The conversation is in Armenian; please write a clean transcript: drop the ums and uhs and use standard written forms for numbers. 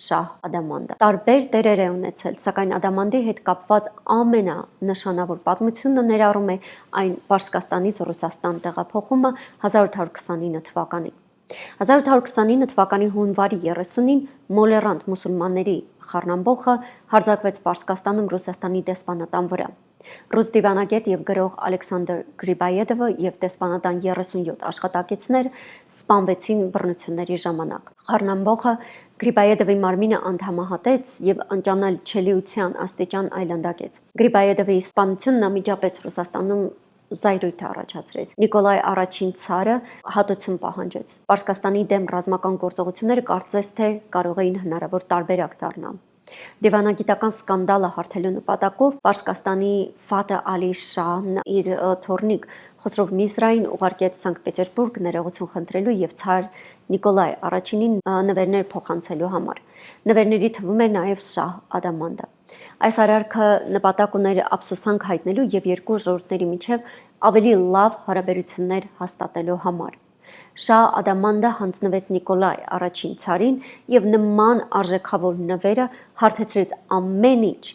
Շահ Ադամանդը։ Տարբեր դերեր է ունեցել, սակայն Ադամանդի հետ կապված ամենանշանավոր պատմությունը ներառում է այն Պարսկաստանից Ռուսաստան տեղափոխումը 1829 թվականին։ 1829 թվականի հունվարի 30-ին մոլերանտ մուսուլմանների խառնամբոխը հարձակվեց Պարսկաստանում Ռուսաստանի դեսպանատան վրա։ Ռուս դիվանագետ և գրող Ալեքսանդր Գրիբայեդովը և դեսպանատան 37 աշխատակիցներ սպանվեցին բռնությունների ժամանակ։ Խառնամբոխը Գրիբայեդովի մարմինը անդամահատեց և անճանաչելիության աստիճան այլանդակեց։ Գրիբայեդովի սպանությունն անմիջապես Ռուսաստանում զայրույթ առաջացրեց։ Նիկոլայ I ցարը հատուցում պահանջեց։ Պարսկաստանի դեմ ռազմական գործողությունները կարծես թե կարող էին հնարավոր տարբերակ դառնալ։ Դիվանագիտական սկանդալը հարթելու նպատակով Պարսկաստանի Ֆաթհ Ալի Շահն իր թոռնիկ Խոսրով Միսրային ուղարկեց Սանկտ Պետերբուրգ ներողություն խնդրելու և ցար Նիկոլայ I-ին նվերներ փոխանցելու համար։ Նվերների թվում էր նաև Շահ Ադամանդը։ Այս արարքը նպատակ ուներ ափսոսանք հայտնելու և երկու ժողովուրդների միջև ավելի լավ հարաբերություններ հաստատելու համար։ Շահ Ադամանդը հանձնվեց Նիկոլայ I ցարին և նման արժեքավոր նվերը հարթեցրեց ամեն ինչ